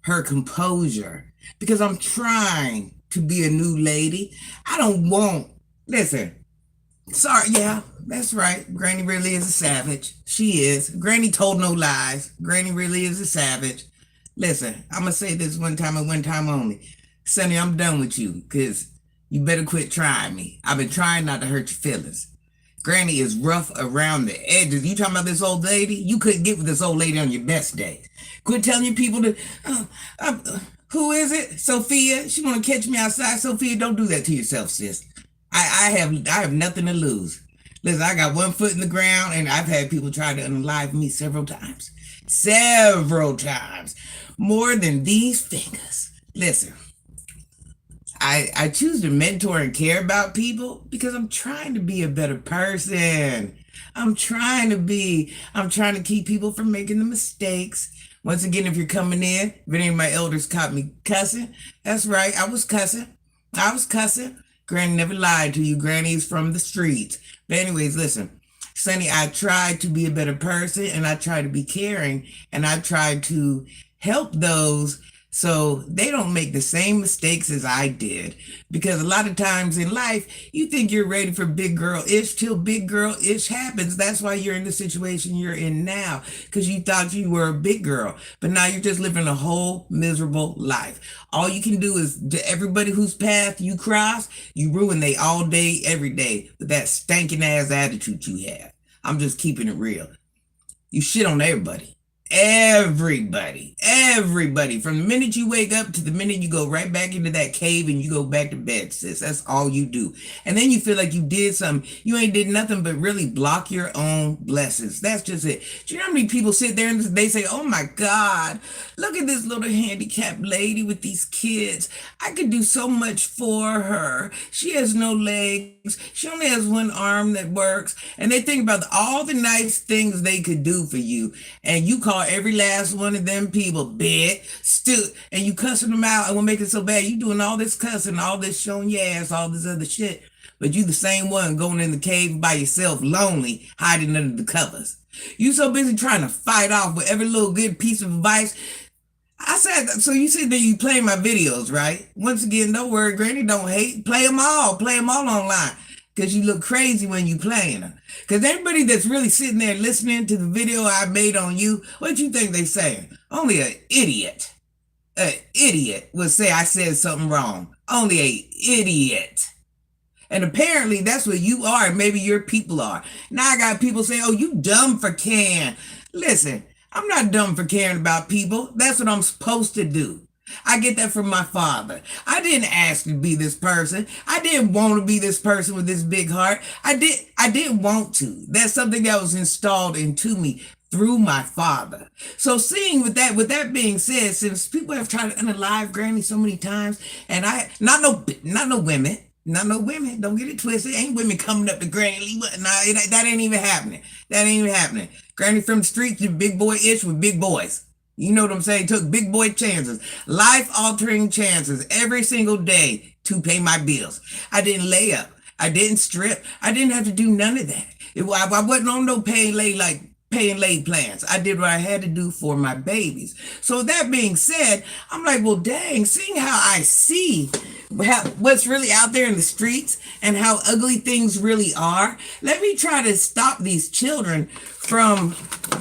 her composure because I'm trying to be a new lady. I don't want, listen, sorry, yeah, that's right. Granny really is a savage. She is. Granny told no lies. Granny really is a savage. Listen, I'm going to say this one time and one time only. Sonny, I'm done with you because you better quit trying me. I've been trying not to hurt your feelings. Granny is rough around the edges. You talking about this old lady? You couldn't get with this old lady on your best day. Quit telling your people to, who is it? Sophia? She want to catch me outside. Sophia, don't do that to yourself, sis. I have nothing to lose. Listen, I got one foot in the ground, and I've had people try to unalive me several times. Several times. More than these fingers. Listen, I choose to mentor and care about people because I'm trying to be a better person. I'm trying to keep people from making the mistakes. Once again, if you're coming in, if any of my elders caught me cussing, that's right, I was cussing. I was cussing. Granny never lied to you. Granny's from the streets. But anyways, listen, Sonny, I try to be a better person and I try to be caring and I try to help those so they don't make the same mistakes as I did. Because a lot of times in life, you think you're ready for big girl ish till big girl ish happens. That's why you're in the situation you're in now, because you thought you were a big girl, but now you're just living a whole miserable life. All you can do is to everybody whose path you cross, you ruin they all day, every day with that stinking ass attitude you have. I'm just keeping it real. You shit on everybody. Everybody. From the minute you wake up to the minute you go right back into that cave and you go back to bed, sis. That's all you do. And then you feel like you did something. You ain't did nothing but really block your own blessings. That's just it. Do you know how many people sit there and they say, oh my God, look at this little handicapped lady with these kids. I could do so much for her. She has no legs. She only has one arm that works. And they think about all the nice things they could do for you. And you call every last one of them people big, and you cussing them out and what make it so bad. You doing all this cussing, all this showing your ass, all this other shit. But you the same one going in the cave by yourself, lonely, hiding under the covers. You so busy trying to fight off with every little good piece of advice. I said, so you said that you play my videos, right? Once again, don't worry, Granny don't hate. Play them all online. Because you look crazy when you playing them. Because everybody that's really sitting there listening to the video I made on you, what you think they saying? Only an idiot would say I said something wrong. Only an idiot. And apparently that's what you are, and maybe your people are. Now I got people saying, oh, you dumb for caring. Listen, I'm not dumb for caring about people. That's what I'm supposed to do. I get that from my father. I didn't ask to be this person. I didn't want to be this person with this big heart. I didn't want to. That's something that was installed into me through my father. So seeing with that being said, since people have tried to unalive Granny so many times, and not no women, don't get it twisted. Ain't women coming up to Granny. Nah, that ain't even happening. That ain't even happening. Granny from the streets did big boy ish with big boys. You know what I'm saying? Took big boy chances, life-altering chances every single day to pay my bills. I didn't lay up. I didn't strip. I didn't have to do none of that. I wasn't on no paying lay plans. I did what I had to do for my babies. So that being said, I'm like, well, dang, seeing how I see what's really out there in the streets and how ugly things really are, let me try to stop these children from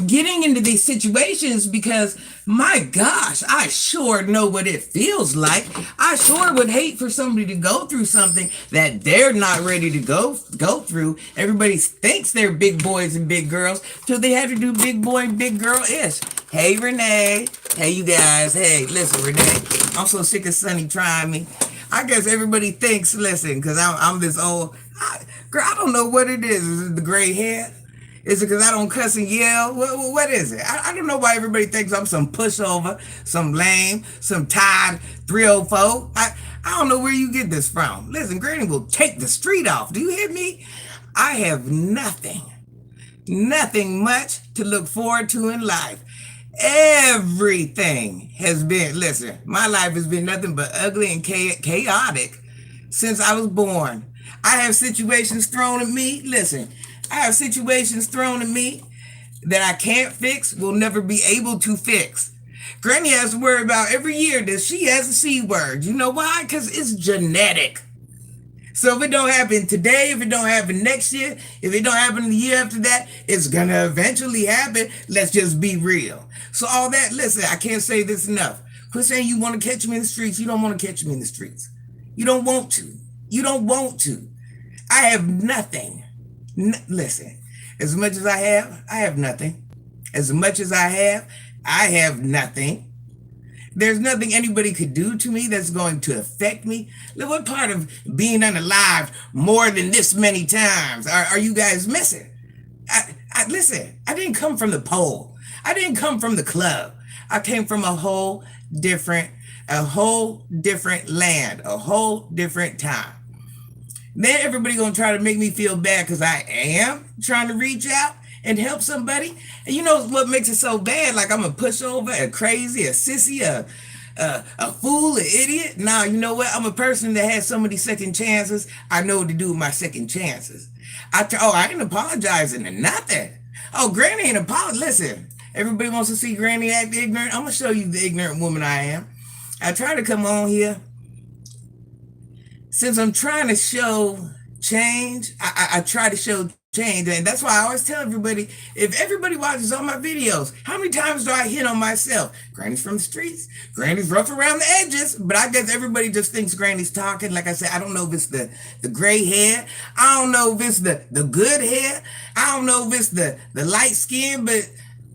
getting into these situations because my gosh, I sure know what it feels like. I sure would hate for somebody to go through something that they're not ready to go through. Everybody thinks they're big boys and big girls till they have to do big boy and big girl-ish. Hey, Renee. Hey, you guys. Hey, listen, Renee. I'm so sick of Sunnyi trying me. I guess everybody thinks, listen, because I'm this old, girl, I don't know what it is. Is it the gray hair? Is it because I don't cuss and yell? What is it? I don't know why everybody thinks I'm some pushover, some lame, some tired 304. I don't know where you get this from. Listen, Granny will take the street off. Do you hear me? I have nothing much to look forward to in life. Everything has been, listen, my life has been nothing but ugly and chaotic since I was born. I have situations thrown at me. Listen, I have situations thrown at me that I can't fix, will never be able to fix. Granny has to worry about every year that she has a C word. You know why? Because it's genetic. So if it don't happen today, if it don't happen next year, if it don't happen the year after that, it's gonna eventually happen. Let's just be real. So all that, listen, I can't say this enough. Quit saying you want to catch me in the streets. You don't want to catch me in the streets. You don't want to. You don't want to. I have nothing. Listen, as much as I have nothing. As much as I have nothing. There's nothing anybody could do to me that's going to affect me. What part of being unalive more than this many times are you guys missing? Listen, I didn't come from the pole. I didn't come from the club. I came from a whole different land, a whole different time. Then everybody gonna try to make me feel bad because I am trying to reach out and help somebody. And you know what makes it so bad? Like I'm a pushover, a crazy, a sissy, a fool, an idiot. Now you know what? I'm a person that has so many second chances. I know what to do with my second chances. I ain't apologizing to nothing. Oh, Granny ain't apologizing. Listen, everybody wants to see Granny act ignorant. I'm gonna show you the ignorant woman I am. I try to come on here since I'm trying to show change. I try to show change, and that's why I always tell everybody, if everybody watches all my videos, how many times do I hit on myself? Granny's from the streets, Granny's rough around the edges, but I guess everybody just thinks Granny's talking. Like I said, I don't know if it's the gray hair, I don't know if it's the good hair, I don't know if it's the light skin, but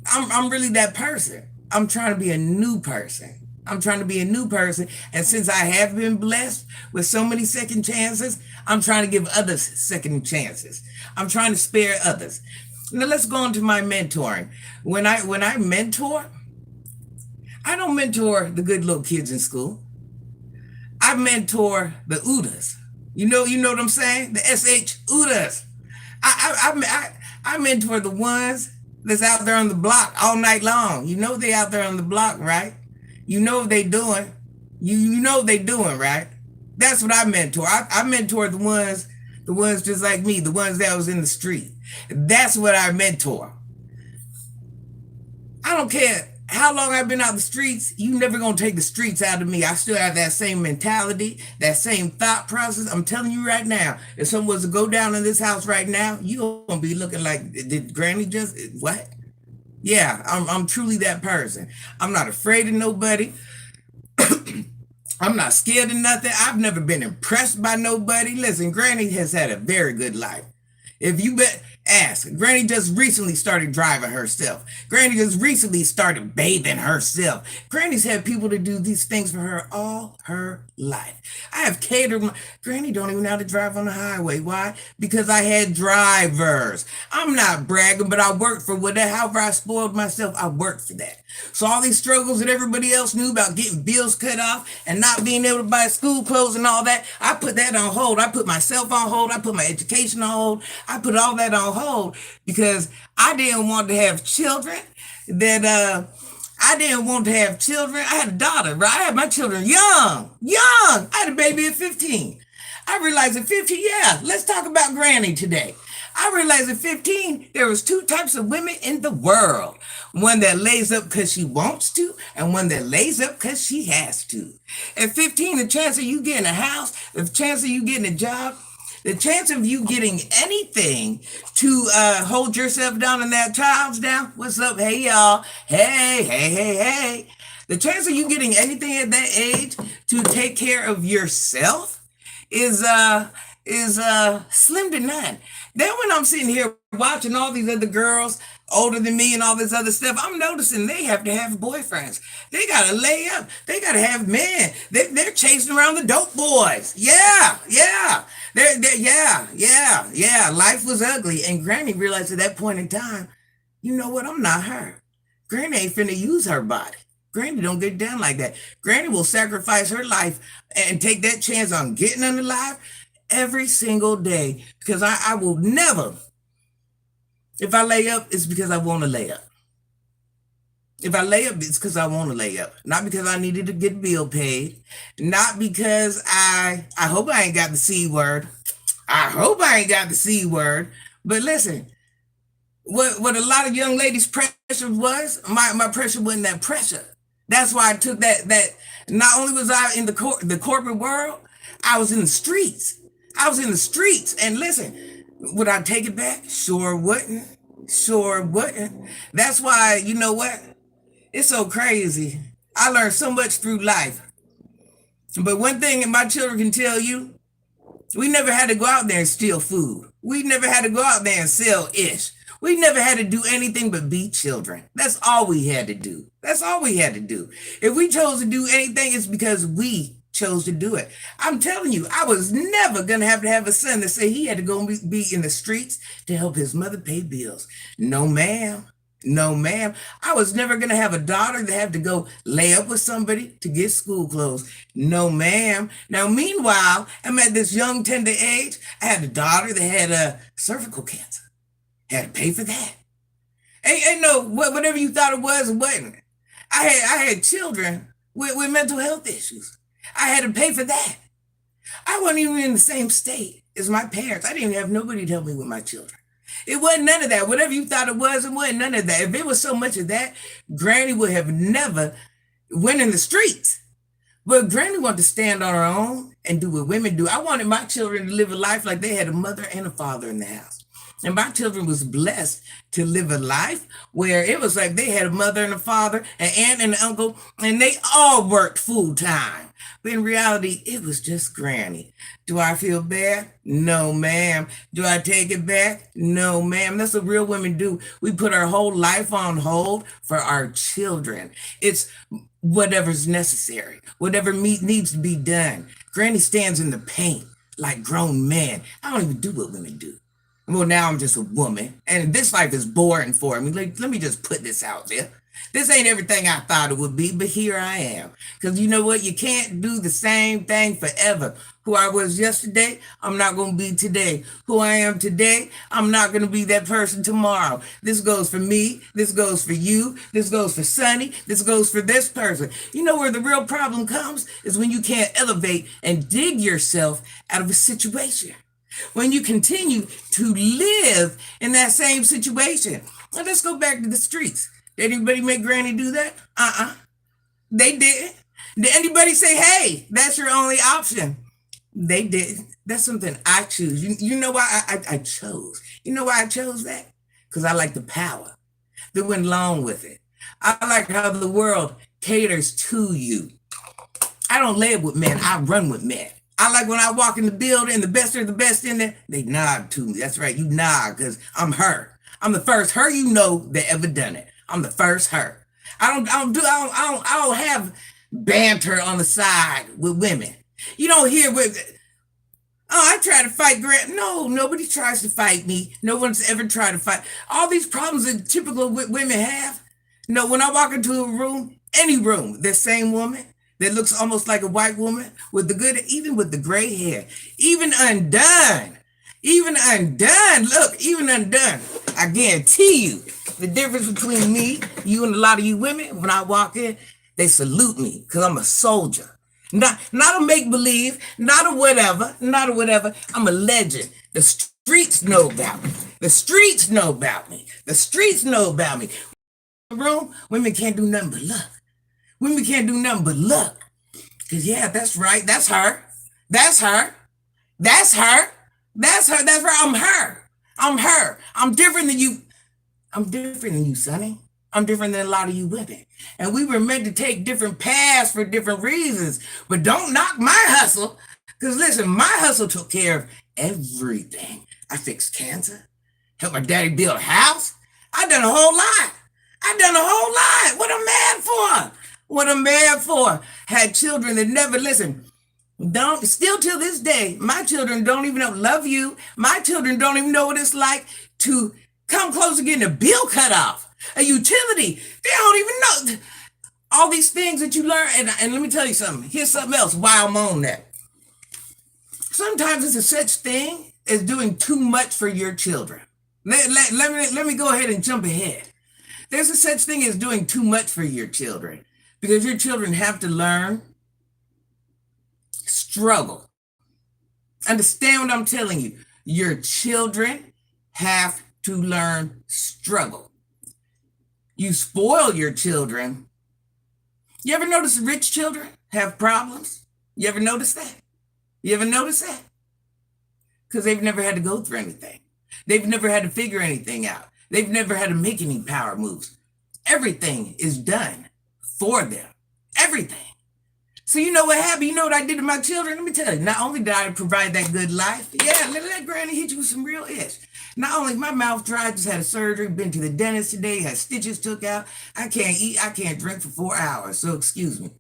I'm really that person. I'm trying to be a new person. I'm trying to be a new person. And since I have been blessed with so many second chances, I'm trying to give others second chances. I'm trying to spare others. Now let's go on to my mentoring. When I mentor, I don't mentor the good little kids in school. I mentor the UDAs. You know what I'm saying? The SH UDAs. I mentor the ones that's out there on the block all night long. You know they out there on the block, right? You know what they doing. You know what they doing, right? That's what I mentor. I mentor the ones just like me, the ones that was in the street. That's what I mentor. I don't care how long I've been out the streets. You never gonna take the streets out of me. I still have that same mentality, that same thought process. I'm telling you right now, if someone was to go down in this house right now, you gonna be looking like, did Granny just what? Yeah, I'm truly that person. I'm not afraid of nobody. I'm not scared of nothing. I've never been impressed by nobody. Listen, Granny has had a very good life. If you ask, Granny just recently started driving herself. Granny just recently started bathing herself. Granny's had people to do these things for her all her life. I have catered. Granny don't even know how to drive on the highway. Why? Because I had drivers. I'm not bragging, but I worked for whatever. However I spoiled myself, I worked for that. So all these struggles that everybody else knew about getting bills cut off and not being able to buy school clothes and all that, I put that on hold. I put myself on hold. I put my education on hold. I put all that on hold because I didn't want to have children I didn't want to have children. I had a daughter, right? I had my children young. I had a baby at 15. I realized at 15, yeah, let's talk about Granny today. I realized at 15, there was two types of women in the world. One that lays up because she wants to, and one that lays up because she has to. At 15, the chance of you getting a house, the chance of you getting a job, the chance of you getting anything to hold yourself down and that child's down. What's up? Hey, y'all. Hey. The chance of you getting anything at that age to take care of yourself is slim to none. Then when I'm sitting here watching all these other girls older than me and all this other stuff, I'm noticing they have to have boyfriends. They gotta lay up. They gotta have men. They're chasing around the dope boys. Yeah. Life was ugly, and Granny realized at that point in time, you know what? I'm not her. Granny ain't finna use her body. Granny don't get down like that. Granny will sacrifice her life and take that chance on getting unalive every single day because I will never. If I lay up, it's because I want to lay up. If I lay up, it's because I want to lay up. Not because I needed to get bill paid. Not because I hope I ain't got the C word. I hope I ain't got the C word. But listen, what a lot of young ladies' pressure was, my pressure wasn't that pressure. That's why I took that. Not only was I in the corporate world, I was in the streets. I was in the streets. And listen, would I take it back? Sure wouldn't. Sure wouldn't. That's why, you know what? It's so crazy. I learned so much through life. But one thing that my children can tell you, we never had to go out there and steal food. We never had to go out there and sell ish. We never had to do anything but be children. That's all we had to do. That's all we had to do. If we chose to do anything, it's because we chose to do it. I'm telling you, I was never going to have a son that say he had to go be in the streets to help his mother pay bills. No, ma'am. No, ma'am. I was never going to have a daughter that had to go lay up with somebody to get school clothes. No, ma'am. Now, meanwhile, I'm at this young, tender age. I had a daughter that had cervical cancer. Had to pay for that. Ain't no, whatever you thought it was, it wasn't. I had children with mental health issues. I had to pay for that. I wasn't even in the same state as my parents. I didn't have nobody to help me with my children. It wasn't none of that. Whatever you thought it wasn't none of that. If it was so much of that, Granny would have never went in the streets. But Granny wanted to stand on her own and do what women do. I wanted my children to live a life like they had a mother and a father in the house. And my children was blessed to live a life where it was like they had a mother and a father, an aunt and an uncle, and they all worked full time. But in reality, it was just Granny. Do I feel bad? No, ma'am. Do I take it back? No, ma'am. That's what real women do. We put our whole life on hold for our children. It's whatever's necessary, whatever needs to be done. Granny stands in the paint like grown men. I don't even do what women do. Well, now I'm just a woman, and this life is boring for me. Let me just put this out there. This ain't everything I thought it would be, but here I am. Because you know what? You can't do the same thing forever. Who I was yesterday, I'm not going to be today. Who I am today, I'm not going to be that person tomorrow. This goes for me. This goes for you. This goes for Sunnyi. This goes for this person. You know where the real problem comes is when you can't elevate and dig yourself out of a situation. When you continue to live in that same situation. Now let's go back to the streets. Did anybody make Granny do that? They didn't. Did anybody say, hey, that's your only option? They didn't. That's something I choose. You know why I chose? You know why I chose that? Because I like the power that went along with it. I like how the world caters to you. I don't live with men. I run with men. I like when I walk in the building and the best are the best in there, they nod to me. That's right, you nod because I'm her. I'm the first her you know that ever done it. I'm the first her. I don't have banter on the side with women. You don't hear with, oh, I try to fight Grant. No, nobody tries to fight me. No one's ever tried to fight. All these problems that typical women have. No, when I walk into a room, any room, the same woman that looks almost like a white woman with the good, even with the gray hair, even undone, look, even undone. I guarantee you the difference between me, you, and a lot of you women, when I walk in, they salute me because I'm a soldier. Not a make-believe, not a whatever. I'm a legend. The streets know about me. The streets know about me. The streets know about me. In the room, women can't do nothing but look. Women can't do nothing but look. Because, yeah, that's right. That's her. That's her. That's her. That's her. That's right. I'm her. I'm her. I'm different than you. I'm different than you, Sunnyi. I'm different than a lot of you women. And we were meant to take different paths for different reasons. But don't knock my hustle. Because, listen, my hustle took care of everything. I fixed cancer. Helped my daddy build a house. I done a whole lot. What a man for. What a man for. Had children that never listen. Don't still till this day, my children don't even know love you. My children don't even know what it's like to come close to getting a bill cut off, a utility. They don't even know all these things that you learn. And let me tell you something. Here's something else while I'm on that. Sometimes it's a such thing as doing too much for your children. Let me go ahead and jump ahead. There's a such thing as doing too much for your children because your children have to learn struggle. Understand what I'm telling you. Your children have to learn struggle. You spoil your children You ever notice rich children have problems? You ever notice that? You ever notice that? Because they've never had to go through anything. They've never had to figure anything out. They've never had to make any power moves. Everything is done for them. Everything. So you know what happened? You know what I did to my children? Let me tell you. Not only did I provide that good life, yeah, let that granny hit you with some real ish. Not only my mouth dry, just had a surgery, been to the dentist today, had stitches took out. I can't eat, I can't drink for 4 hours. So excuse me.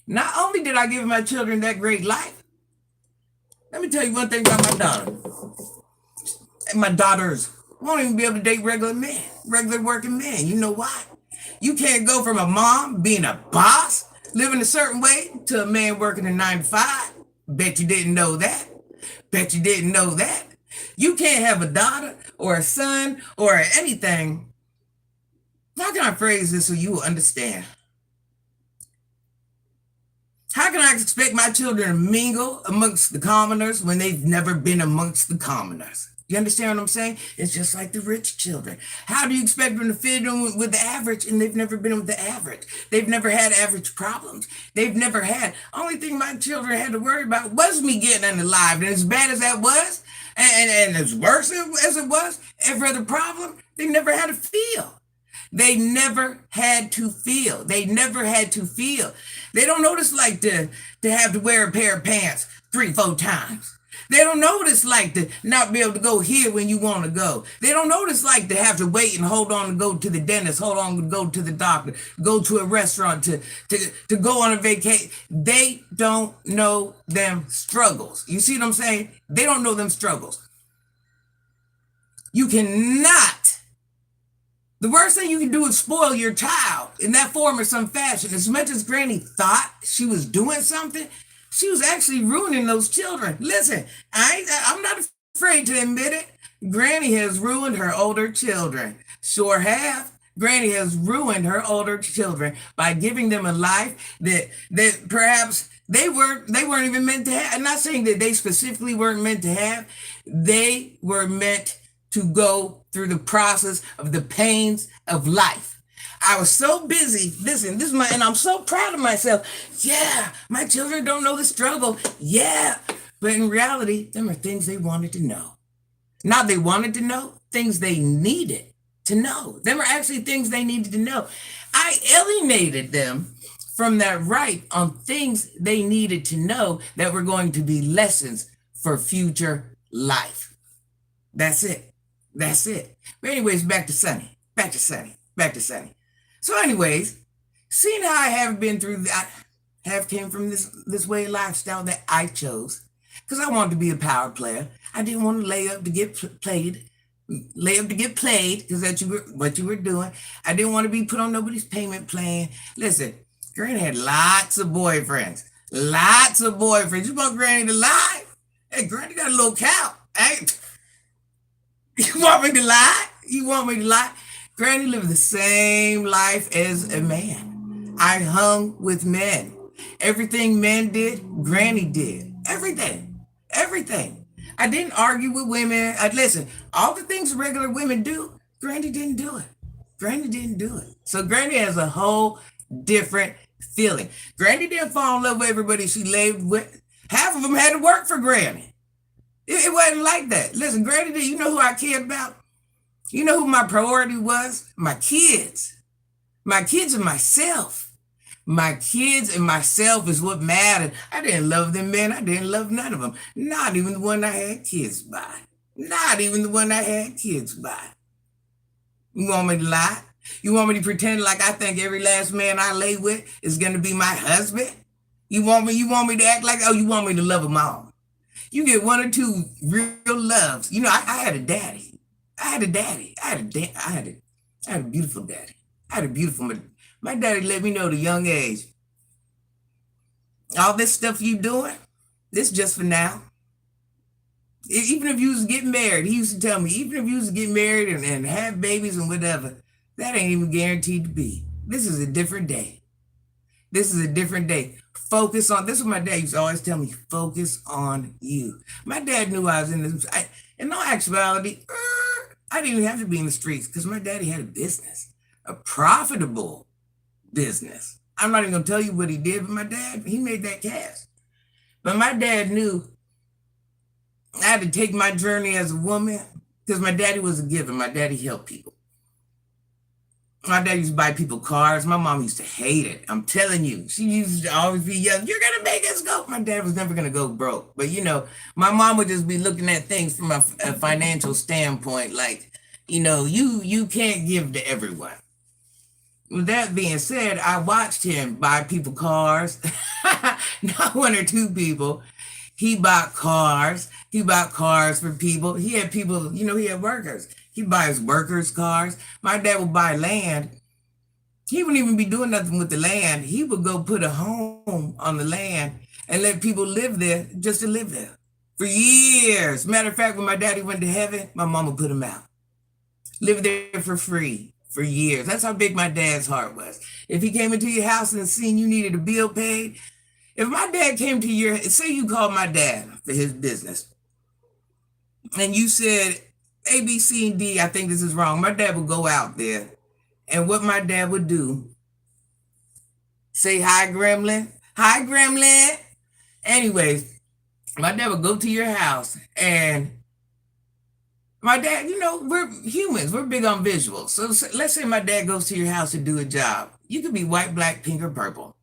Not only did I give my children that great life, let me tell you one thing about my daughter. And my daughters won't even be able to date regular men, regular working men. You know why? You can't go from a mom being a boss, living a certain way, to a man working a 9 to 5. Bet you didn't know that. Bet you didn't know that. You can't have a daughter or a son or anything. How can I phrase this so you will understand? How can I expect my children to mingle amongst the commoners when they've never been amongst the commoners? You understand what I'm saying? It's just like the rich children. How do you expect them to fit in with the average and they've never been with the average? They've never had average problems. They've never had. Only thing my children had to worry about was me getting unalive. And as bad as that was, and as worse as it was, every other problem, they never had to feel. They never had to feel. They never had to feel. They don't know what it's like to have to wear a pair of pants 3-4 times. They don't know what it's like to not be able to go here when you want to go. They don't know what it's like to have to wait and hold on to go to the dentist, hold on to go to the doctor, go to a restaurant, to go on a vacation. They don't know them struggles. You see what I'm saying? They don't know them struggles. You cannot. The worst thing you can do is spoil your child in that form or some fashion. As much as Granny thought she was doing something, she was actually ruining those children. Listen, I'm not afraid to admit it. Granny has ruined her older children. Sure have. Granny has ruined her older children by giving them a life that perhaps they weren't even meant to have. I'm not saying that they specifically weren't meant to have. They were meant to go through the process of the pains of life. I was so busy. Listen, this is and I'm so proud of myself. Yeah, my children don't know the struggle. Yeah, but in reality, them are things they wanted to know. Not they wanted to know, things they needed to know. Them are actually things they needed to know. I alienated them from that right on things they needed to know that were going to be lessons for future life. That's it. That's it. But anyways, back to Sunnyi. Back to Sunnyi. Back to Sunnyi. So anyways, seeing how I have been through, I have came from this way of lifestyle that I chose, because I wanted to be a power player. I didn't want to lay up to get played, because that's what you were doing. I didn't want to be put on nobody's payment plan. Listen, Granny had lots of boyfriends. Lots of boyfriends. You want Granny to lie? Hey, Granny got a little cow. Hey, you want me to lie? You want me to lie? Granny lived the same life as a man. I hung with men. Everything men did, Granny did. Everything. Everything. I didn't argue with women. Listen, all the things regular women do, Granny didn't do it. Granny didn't do it. So Granny has a whole different feeling. Granny didn't fall in love with everybody she lived with. Half of them had to work for Granny. It wasn't like that. Listen, Granny did. You know who I cared about? You know who my priority was? My kids. My kids and myself. My kids and myself is what mattered. I didn't love them men. I didn't love none of them. Not even the one I had kids by. Not even the one I had kids by. You want me to lie? You want me to pretend like I think every last man I lay with is going to be my husband? You want me to act like, oh, you want me to love them all? You get one or two real loves. You know, I had a daddy. I had a daddy. I had a beautiful daddy. I had a beautiful. My daddy let me know at a young age. All this stuff you doing, this just for now. Even if you was getting married, he used to tell me, even if you was to get married and have babies and whatever, that ain't even guaranteed to be. This is a different day. This is a different day. Focus on, this is what my dad used to always tell me, focus on you. My dad knew I was in this. In all actuality, I didn't even have to be in the streets because my daddy had a business, a profitable business. I'm not even gonna tell you what he did, but my dad, he made that cash. But my dad knew I had to take my journey as a woman because my daddy was a giver. My daddy helped people. My dad used to buy people cars. My mom used to hate it. I'm telling you. She used to always be yelling, "You're gonna make us go." My dad was never gonna go broke. But my mom would just be looking at things from a financial standpoint, like, you can't give to everyone. With that being said, I watched him buy people cars, not one or two people. He bought cars. He bought cars for people. He had people, he had workers. He buys workers' cars. My dad would buy land. He wouldn't even be doing nothing with the land. He would go put a home on the land and let people live there just to live there for years. Matter of fact, when my daddy went to heaven, my mama put him out. Lived there for free for years. That's how big my dad's heart was. If he came into your house and seen you needed a bill paid, if my dad came to say you called my dad for his business and you said A, B, C, and D, I think this is wrong, my dad would go out there, and what my dad would do, say, "Hi, Gremlin. Hi, Gremlin." Anyways, my dad would go to your house, and my dad, we're humans. We're big on visuals. So let's say my dad goes to your house to do a job. You could be white, black, pink, or purple.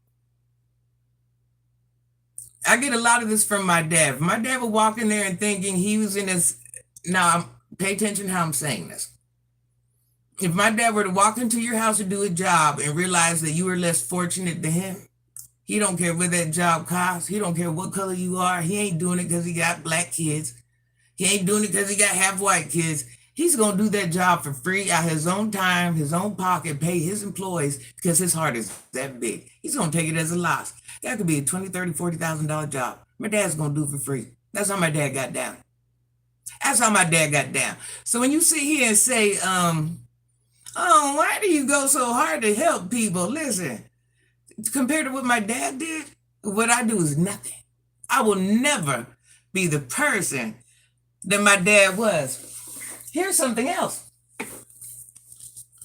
I get a lot of this from my dad. My dad would walk in there and thinking he was in his. Now, pay attention how I'm saying this. If my dad were to walk into your house to do a job and realize that you were less fortunate than him, he don't care what that job costs. He don't care what color you are. He ain't doing it because he got black kids. He ain't doing it because he got half white kids. He's going to do that job for free out of his own time, his own pocket, pay his employees because his heart is that big. He's going to take it as a loss. That could be a $20,000, $30,000, $40,000 job. My dad's going to do it for free. That's how my dad got down. That's how my dad got down. So when you sit here and say, "Oh, why do you go so hard to help people?" Listen, compared to what my dad did, what I do is nothing. I will never be the person that my dad was. Here's something else.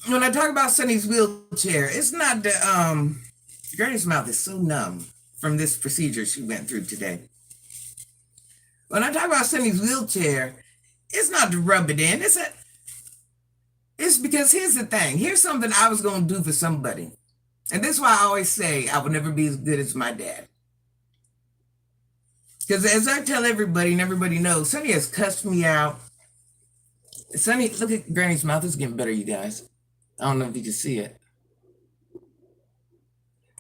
When I talk about Sunnyi's wheelchair, it's not the Granny's mouth is so numb from this procedure she went through today. When I talk about Sunnyi's wheelchair, it's not to rub it in. It's because here's the thing. Here's something I was going to do for somebody. And this is why I always say I will never be as good as my dad. Because as I tell everybody, and everybody knows, Sunnyi has cussed me out. Sunnyi, look at Granny's mouth. It's getting better, you guys. I don't know if you can see it.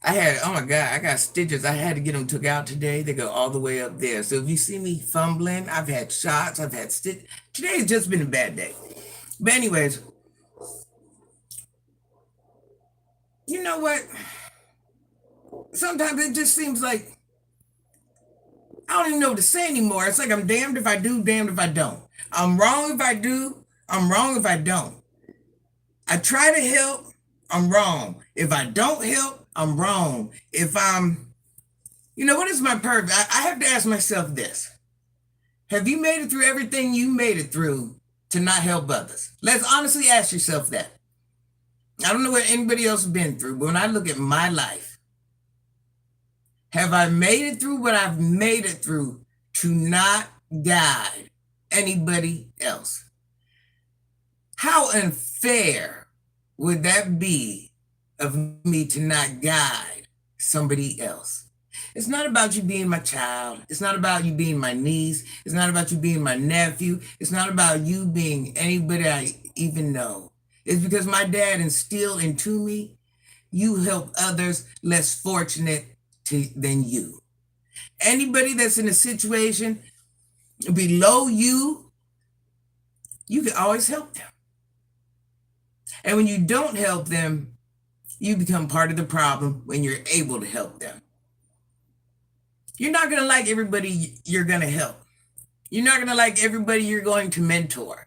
Oh my God, I got stitches. I had to get them took out today. They go all the way up there. So if you see me fumbling, I've had shots, I've had stitches. Today has just been a bad day. But anyways, you know what? Sometimes it just seems like I don't even know what to say anymore. It's like I'm damned if I do, damned if I don't. I'm wrong if I do, I'm wrong if I don't. I try to help, I'm wrong. If I don't help, I'm wrong. What is my purpose? I have to ask myself this. Have you made it through everything you made it through to not help others? Let's honestly ask yourself that. I don't know what anybody else has been through, but when I look at my life, have I made it through what I've made it through to not guide anybody else? How unfair would that be of me to not guide somebody else? It's not about you being my child. It's not about you being my niece. It's not about you being my nephew. It's not about you being anybody I even know. It's because my dad instilled into me, you help others less fortunate than you. Anybody that's in a situation below you, you can always help them. And when you don't help them, you become part of the problem when you're able to help them. You're not going to like everybody you're going to help. You're not going to like everybody you're going to mentor.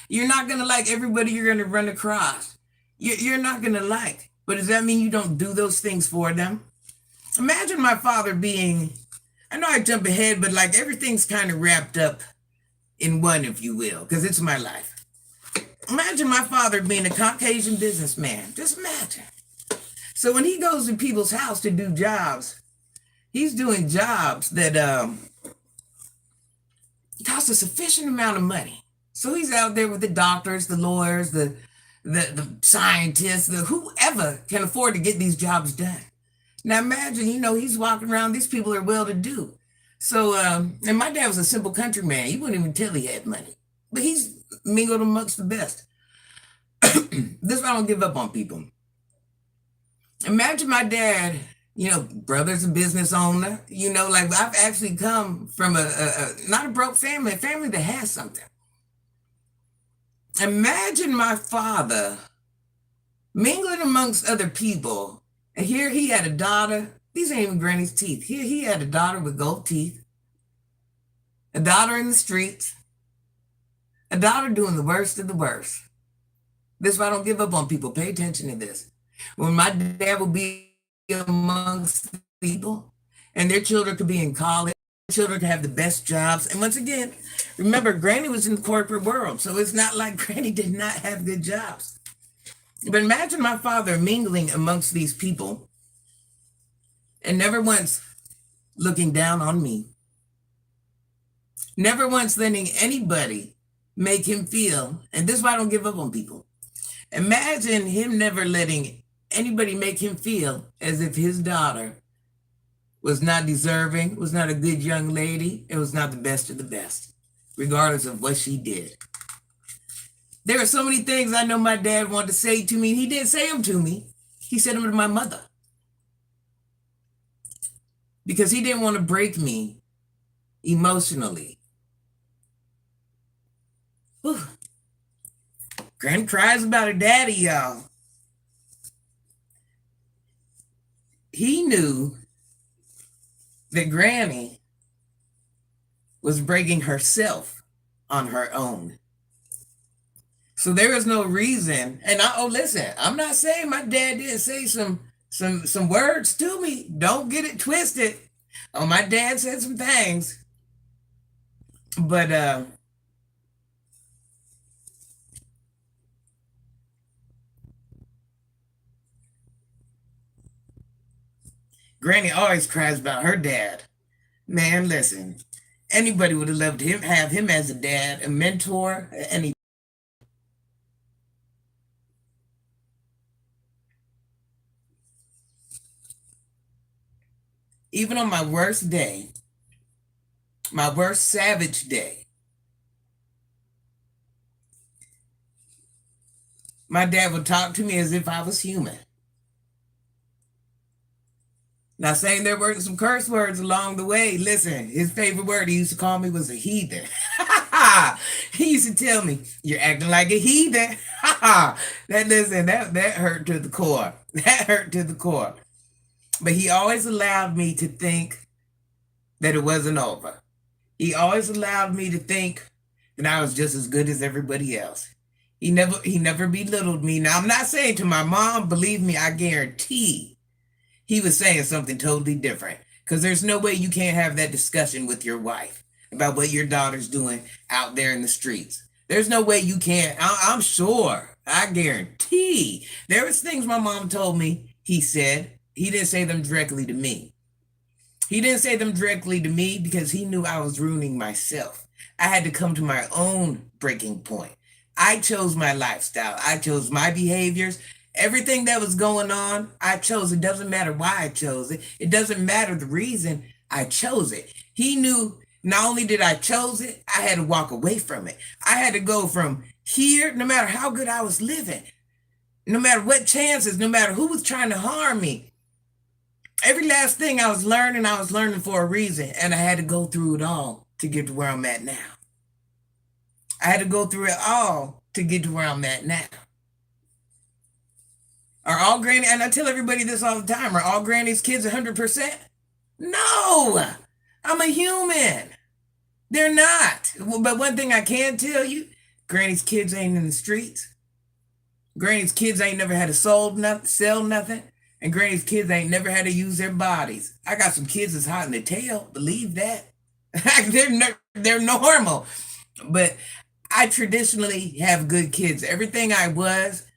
You're not going to like everybody you're going to run across. You're not going to like. But does that mean you don't do those things for them? Imagine my father being, I know I jump ahead, but like everything's kind of wrapped up in one, if you will, because it's my life. Imagine my father being a Caucasian businessman. Just imagine. So when he goes to people's house to do jobs, he's doing jobs that cost a sufficient amount of money. So he's out there with the doctors, the lawyers, the scientists, the whoever can afford to get these jobs done. Now imagine, he's walking around, these people are well to do. So, and my dad was a simple country man. He wouldn't even tell he had money, but he's mingled amongst the best. This is why I don't give up on people. Imagine my dad, brother's a business owner, like I've actually come from a not a broke family, a family that has something. Imagine my father mingling amongst other people. And here he had a daughter. These ain't even Granny's teeth. Here he had a daughter with gold teeth, a daughter in the streets, a daughter doing the worst of the worst. This is why I don't give up on people. Pay attention to this. When my dad would be amongst people and their children could be in college, children could have the best jobs. And once again, remember, Granny was in the corporate world. So it's not like Granny did not have good jobs. But imagine my father mingling amongst these people and never once looking down on me. Never once letting anybody make him feel, and this is why I don't give up on people. Imagine him never letting anybody make him feel as if his daughter was not deserving, was not a good young lady, and was not the best of the best, regardless of what she did. There are so many things I know my dad wanted to say to me. He didn't say them to me. He said them to my mother. Because he didn't want to break me emotionally. Whew. Granny cries about her daddy, y'all. He knew that Granny was breaking herself on her own. So there is no reason, and listen, I'm not saying my dad didn't say some words to me. Don't get it twisted. Oh, my dad said some things, but Granny always cries about her dad. Man, listen, anybody would have loved him, have him as a dad, a mentor, any. Even on my worst day, my worst savage day, my dad would talk to me as if I was human. Not saying there weren't some curse words along the way. Listen, his favorite word he used to call me was a heathen. He used to tell me, "You're acting like a heathen." That hurt to the core. That hurt to the core. But he always allowed me to think that it wasn't over. He always allowed me to think that I was just as good as everybody else. He never belittled me. Now, I'm not saying to my mom, believe me, I guarantee he was saying something totally different, because there's no way you can't have that discussion with your wife about what your daughter's doing out there in the streets. There's no way you can't. I'm sure, I guarantee there was things my mom told me he said. He didn't say them directly to me. He didn't say them directly to me because he knew I was ruining myself. I had to come to my own breaking point. I chose my lifestyle. I chose my behaviors. Everything that was going on, I chose. It doesn't matter why I chose it. It doesn't matter the reason I chose it. He knew not only did I chose it, I had to walk away from it. I had to go from here, no matter how good I was living, no matter what chances, no matter who was trying to harm me. Every last thing I was learning for a reason, and I had to go through it all to get to where I'm at now. I had to go through it all to get to where I'm at now. Are all granny, and I tell everybody this all the time, are all granny's kids 100%? No, I'm a human. They're not. But one thing I can tell you, granny's kids ain't in the streets. Granny's kids ain't never had to sell nothing. And granny's kids ain't never had to use their bodies. I got some kids that's hot in the tail. Believe that. They're normal. But I traditionally have good kids. Everything I was,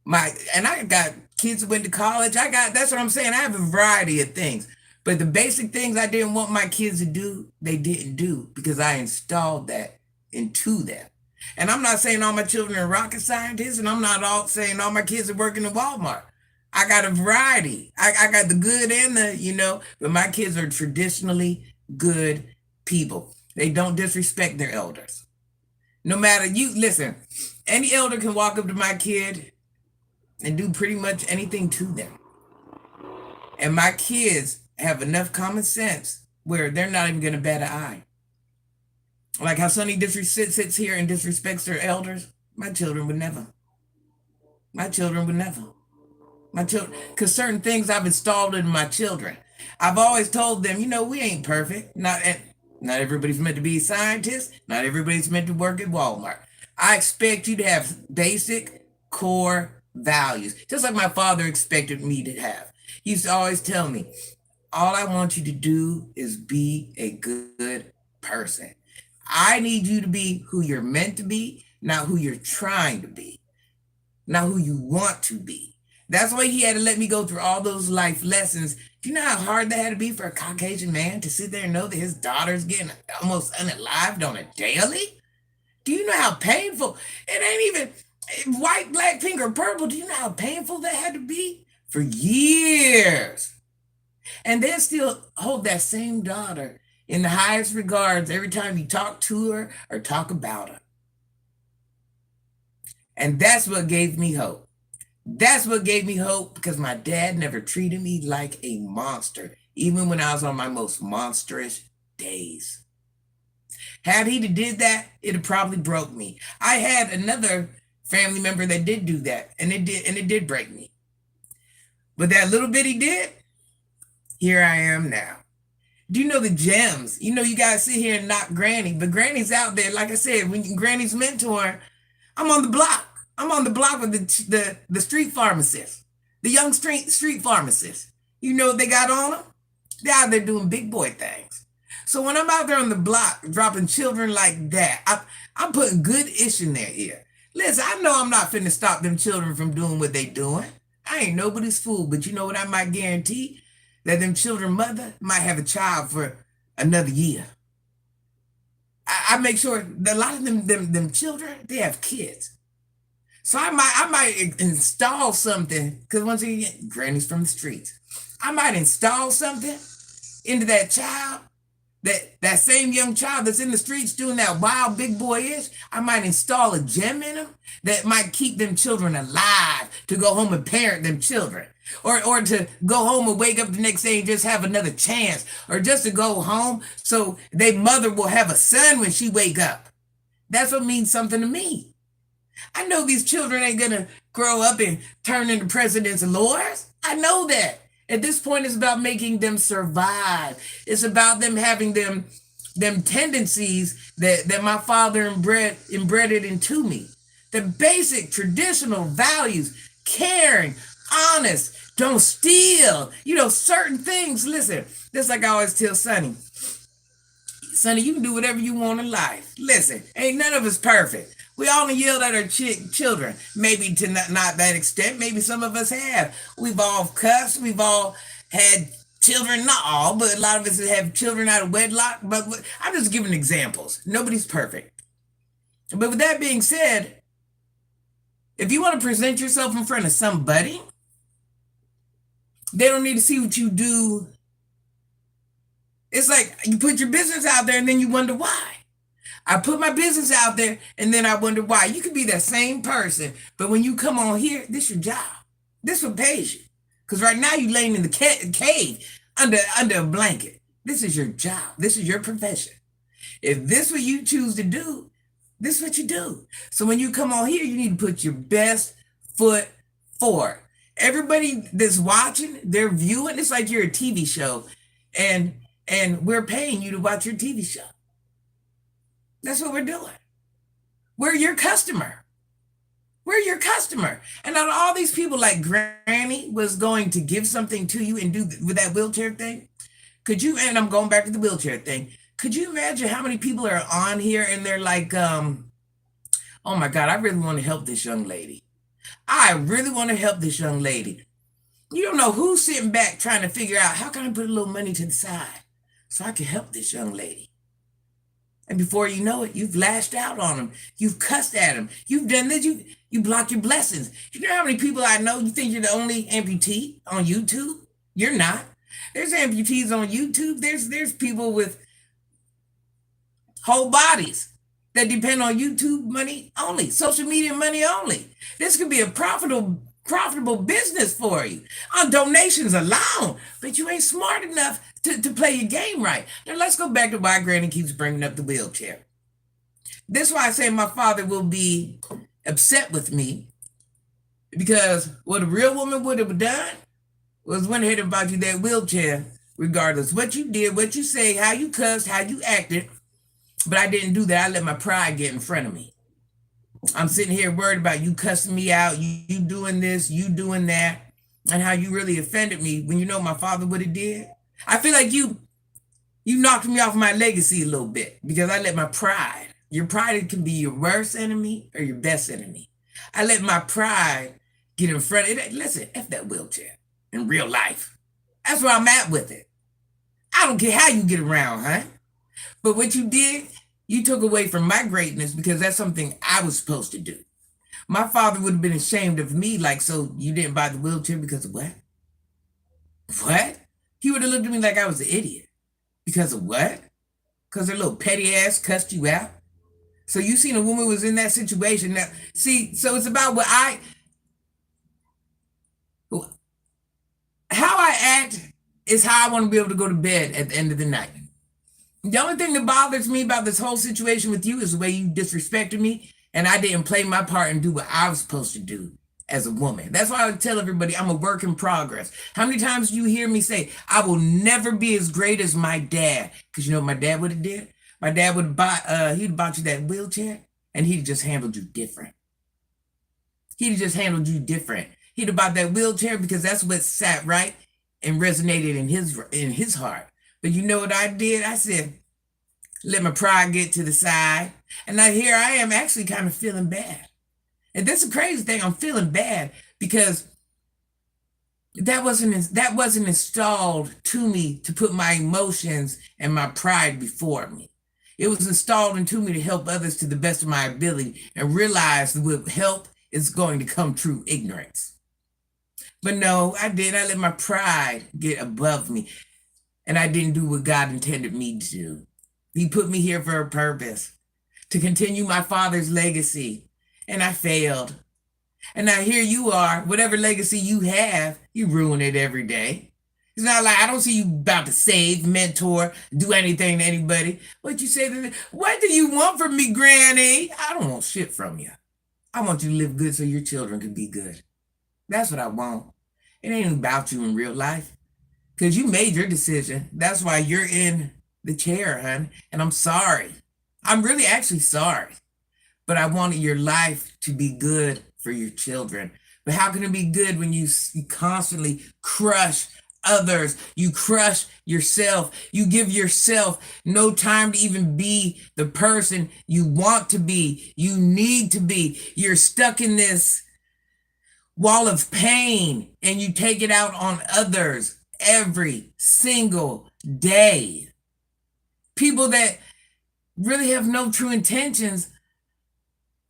And I got kids who went to college. That's what I'm saying. I have a variety of things. But the basic things I didn't want my kids to do, they didn't do because I installed that into them. And I'm not saying all my children are rocket scientists, and I'm not all saying all my kids are working in Walmart. I got a variety. I got the good and but my kids are traditionally good people. They don't disrespect their elders. No matter listen, any elder can walk up to my kid and do pretty much anything to them. And my kids have enough common sense where they're not even going to bat an eye. Like how Sunnyi sits here and disrespects their elders. My children would never. My children would never. My children, because certain things I've installed in my children. I've always told them, we ain't perfect. Not everybody's meant to be a scientist. Not everybody's meant to work at Walmart. I expect you to have basic core values, just like my father expected me to have. He used to always tell me, all I want you to do is be a good person. I need you to be who you're meant to be, not who you're trying to be, not who you want to be. That's why he had to let me go through all those life lessons. Do you know how hard that had to be for a Caucasian man to sit there and know that his daughter's getting almost unalived on a daily? Do you know how painful? It ain't even white, black, pink, or purple. Do you know how painful that had to be? For years. And then still hold that same daughter in the highest regards every time you talk to her or talk about her. And that's what gave me hope. That's what gave me hope, because my dad never treated me like a monster, even when I was on my most monstrous days. Had he did that, it'd probably broke me. I had another family member that did do that, and it did break me. But that little bit he did, here I am now. Do you know the gems? You gotta sit here and knock Granny, but Granny's out there. Like I said, when Granny's mentoring, I'm on the block. I'm on the block with the street pharmacists, the young street pharmacists. You know what they got on them? They're out there doing big boy things. So when I'm out there on the block dropping children like that, I'm putting good ish in their ear. Listen, I know I'm not finna stop them children from doing what they doing. I ain't nobody's fool, but you know what I might guarantee? That them children mother might have a child for another year. I make sure that a lot of them children, they have kids. So I might install something, because once again, Granny's from the streets. I might install something into that child, that same young child that's in the streets doing that wild big boy ish. I might install a gem in them that might keep them children alive to go home and parent them children. Or to go home and wake up the next day and just have another chance. Or just to go home so their mother will have a son when she wake up. That's what means something to me. I know these children ain't gonna grow up and turn into presidents and lawyers. I know that. At this point, it's about making them survive. It's about them having them tendencies that my father embedded into me. The basic traditional values, caring, honest, don't steal, certain things. Listen, just like I always tell Sunnyi, you can do whatever you want in life. Listen, ain't none of us perfect. We all yelled at our children, maybe to not that extent. Maybe some of us have. We've all cussed. We've all had children, not all, but a lot of us have children out of wedlock. But I'm just giving examples. Nobody's perfect. But with that being said, if you want to present yourself in front of somebody, they don't need to see what you do. It's like you put your business out there and then you wonder why. I put my business out there and then I wonder why. You could be that same person, but when you come on here, this your job. This what pays you. Because right now you laying in the cave under a blanket. This is your job. This is your profession. If this is what you choose to do, this is what you do. So when you come on here, you need to put your best foot forward. Everybody that's watching, they're viewing. It's like you're a TV show, and we're paying you to watch your TV show. That's what we're doing. We're your customer. We're your customer. And out of all these people, like Granny was going to give something to you and do with that wheelchair thing. Could you, and I'm going back to the wheelchair thing. Could you imagine how many people are on here and they're like, oh my God, I really want to help this young lady. I really want to help this young lady. You don't know who's sitting back trying to figure out how can I put a little money to the side so I can help this young lady. And before you know it, you've lashed out on them. You've cussed at them. You've done this. You block your blessings. You know how many people I know? You think you're the only amputee on YouTube? You're not. There's amputees on YouTube. There's people with whole bodies that depend on YouTube money only, social media money only. This could be a profitable business for you on donations alone, but you ain't smart enough to play your game right. Now let's go back to why Granny keeps bringing up the wheelchair. This is why I say my father will be upset with me, because what a real woman would have done was went ahead and bought you that wheelchair, regardless what you did, what you say, how you cussed, how you acted. But I didn't do that. I let my pride get in front of me. I'm sitting here worried about you cussing me out, you doing this, you doing that, and how you really offended me when you know my father would have did. I feel like you knocked me off my legacy a little bit because I let my pride. Your pride can be your worst enemy or your best enemy. I let my pride get in front of it. Listen, F that wheelchair in real life. That's where I'm at with it. I don't care how you get around, huh? But what you did, you took away from my greatness because that's something I was supposed to do. My father would have been ashamed of me, like, so you didn't buy the wheelchair because of what? What? He would have looked at me like I was an idiot. Because of what? Because her little petty ass cussed you out? So you seen a woman was in that situation. Now, see, so it's about how I act is how I want to be able to go to bed at the end of the night. The only thing that bothers me about this whole situation with you is the way you disrespected me, and I didn't play my part and do what I was supposed to do as a woman. That's why I tell everybody I'm a work in progress. How many times do you hear me say, I will never be as great as my dad? Because you know what my dad would have did? My dad would have bought you that wheelchair, and he'd just handled you different. He'd have just handled you different. He'd have bought that wheelchair because that's what sat right and resonated in his heart. But you know what I did? I said, let my pride get to the side. And now here I am actually kind of feeling bad. And that's the crazy thing. I'm feeling bad because that wasn't installed to me to put my emotions and my pride before me. It was installed into me to help others to the best of my ability and realize that with help is going to come true ignorance. But no, I let my pride get above me. And I didn't do what God intended me to do. He put me here for a purpose, to continue my father's legacy. And I failed. And now here you are, whatever legacy you have, you ruin it every day. It's not like I don't see you about to save, mentor, do anything to anybody. What you say to me? What do you want from me, Granny? I don't want shit from you. I want you to live good so your children can be good. That's what I want. It ain't about you in real life. Because you made your decision. That's why you're in the chair, hon. And I'm sorry. I'm really actually sorry. But I wanted your life to be good for your children. But how can it be good when you constantly crush others? You crush yourself. You give yourself no time to even be the person you want to be, you need to be. You're stuck in this wall of pain and you take it out on others every single day. People that really have no true intentions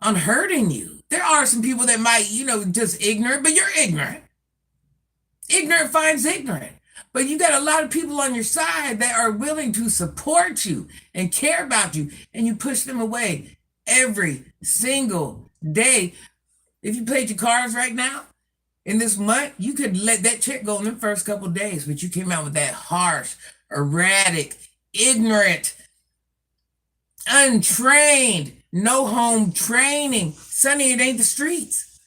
on hurting you. There are some people that might, just ignorant, but you're ignorant. Ignorant finds ignorant. But you got a lot of people on your side that are willing to support you and care about you, and you push them away every single day. If you played your cards right now, in this month, you could let that check go in the first couple of days, but you came out with that harsh, erratic, ignorant, untrained, no home training. Sunnyi, it ain't the streets.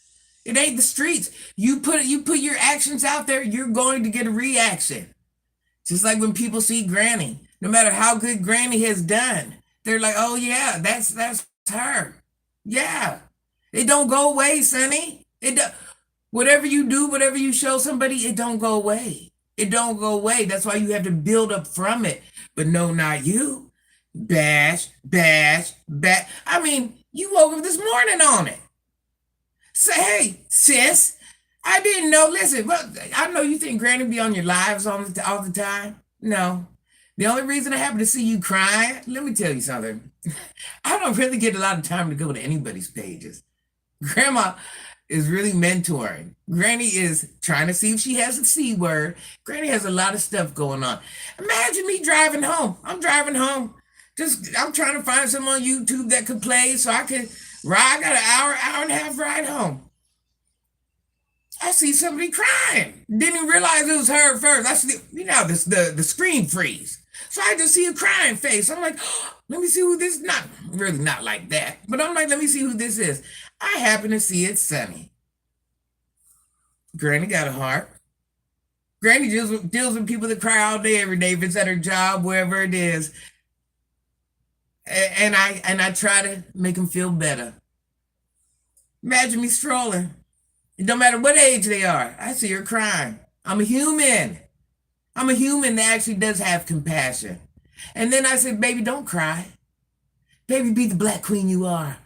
It ain't the streets. You put your actions out there, you're going to get a reaction. Just like when people see Granny, no matter how good Granny has done, they're like, oh yeah, that's her. Yeah. It don't go away, Sunnyi. Whatever you do, whatever you show somebody, it don't go away. It don't go away. That's why you have to build up from it. But no, not you. Bash, bash, bash. I mean, you woke up this morning on it. Say, hey, sis, I didn't know. Listen, well, I know you think Granny be on your lives all the time. No. The only reason I happen to see you crying, let me tell you something. I don't really get a lot of time to go to anybody's pages. Grandma is really mentoring. Granny is trying to see if she has a C word. Granny has a lot of stuff going on. Imagine me driving home. I'm driving home. I'm trying to find something on YouTube that could play so I could ride. I got an hour and a half ride home. I see somebody crying. Didn't even realize it was her at first. I see, the screen freeze. So I just see a crying face. I'm like, oh, let me see who this is. Not really not like that. But I'm like, let me see who this is. I happen to see it's Sunnyi. Granny got a heart. Granny deals with people that cry all day, every day, if it's at her job, wherever it is. And I try to make them feel better. Imagine me strolling. It don't matter what age they are. I see her crying. I'm a human. I'm a human that actually does have compassion. And then I said, baby, don't cry. Baby, be the black queen you are.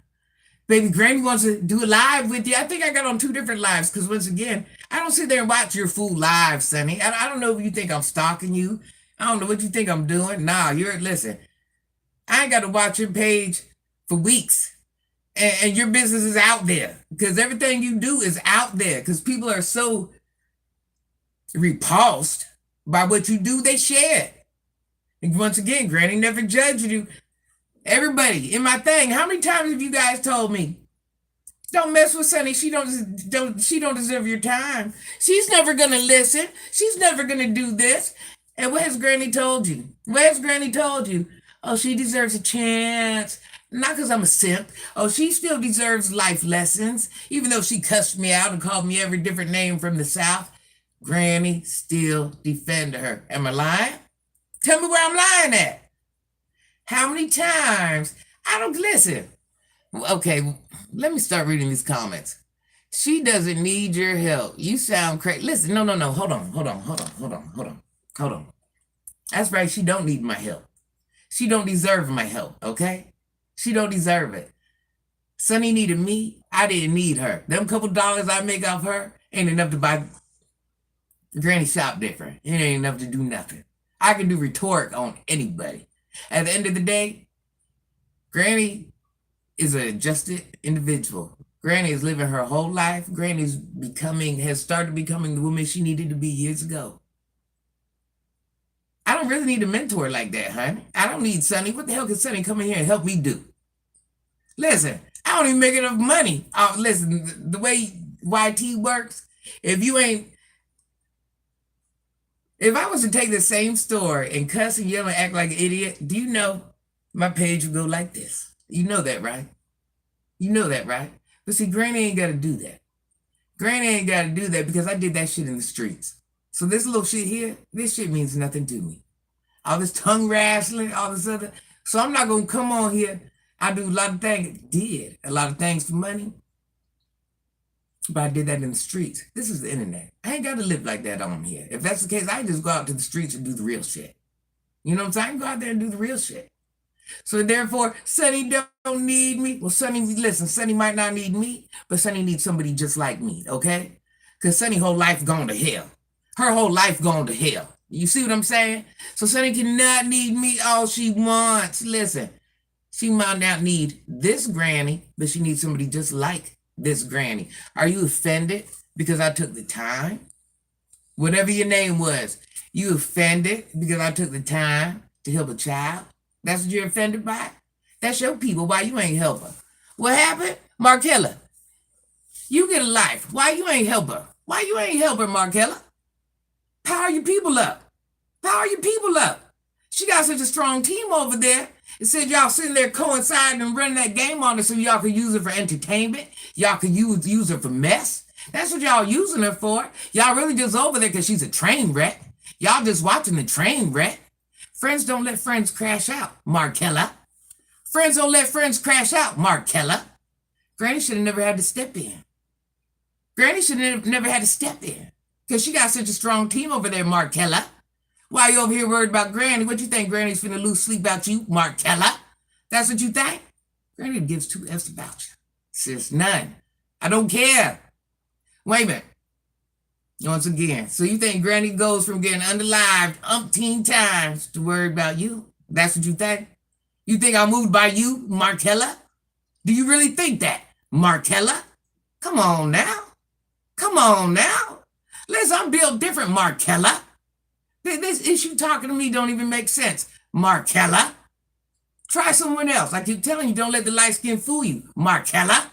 Baby, Granny wants to do a live with you. I think I got on 2 different lives because once again, I don't sit there and watch your full live, Sunnyi. I don't know if you think I'm stalking you. I don't know what you think I'm doing. Nah, listen, I ain't got to watch your page for weeks. And your business is out there because everything you do is out there because people are so repulsed by what you do, they share it. And once again, Granny never judged you. Everybody in my thing, how many times have you guys told me, don't mess with Sunnyi, she don't deserve your time. She's never gonna listen. She's never gonna do this. And what has Granny told you? What has Granny told you? Oh, she deserves a chance. Not because I'm a simp. Oh, she still deserves life lessons. Even though she cussed me out and called me every different name from the South, Granny still defended her. Am I lying? Tell me where I'm lying at. How many times? I don't listen. Okay, let me start reading these comments. She doesn't need your help. You sound crazy. Listen, no. Hold on. That's right, she don't need my help. She don't deserve my help, okay? She don't deserve it. Sunnyi needed me. I didn't need her. Them couple dollars I make off her ain't enough to buy Granny shop different. It ain't enough to do nothing. I can do rhetoric on anybody. At the end of the day, Granny is an adjusted individual. Granny is living her whole life. Granny has started becoming the woman she needed to be years ago. I don't really need a mentor like that, honey. I don't need Sunnyi. What the hell can Sunnyi come in here and help me do? Listen, I don't even make enough money. Listen, the way YT works, if I was to take the same story and cuss and yell and act like an idiot, do you know my page would go like this? You know that, right? You know that, right? But see, Granny ain't got to do that. Granny ain't got to do that because I did that shit in the streets. So this little shit here, this shit means nothing to me. All this tongue wrestling, all this other. So I'm not going to come on here. I do a lot of things. Did a lot of things for money. But I did that in the streets. This is the internet. I ain't got to live like that on here. If that's the case, I just go out to the streets and do the real shit. You know what I'm saying? I can go out there and do the real shit. So therefore, Sunnyi don't need me. Well, Sunnyi might not need me, but Sunnyi needs somebody just like me, okay? Because Sunnyi whole life gone to hell. Her whole life gone to hell. You see what I'm saying? So Sunnyi cannot need me all she wants. Listen, she might not need this granny, but she needs somebody just like this granny. Are you offended because I took the time? Whatever your name was, you offended because I took the time to help a child? That's what you're offended by? That's your people. Why you ain't help her? What happened? Markella, you get a life. Why you ain't help her? Why you ain't help her, Markella? Power your people up. Power your people up. She got such a strong team over there. It said y'all sitting there coinciding and running that game on her so y'all could use it for entertainment. Y'all could use her for mess. That's what y'all using her for. Y'all really just over there because she's a train wreck. Y'all just watching the train wreck. Friends don't let friends crash out, Markella. Friends don't let friends crash out, Markella. Granny should have never had to step in. Granny should have never had to step in. Because she got such a strong team over there, Markella. Why you over here worried about Granny? What you think Granny's finna lose sleep about you, Markella? That's what you think? Granny gives 2 F's about you. Sis, none. I don't care. Wait a minute. Once again, so you think Granny goes from getting underlived umpteen times to worry about you? That's what you think? You think I'm moved by you, Markella? Do you really think that, Markella? Come on now. Come on now. Listen, I'm built different, Markella. This issue talking to me don't even make sense, Markella. Try someone else. I keep telling you, don't let the light skin fool you, Markella.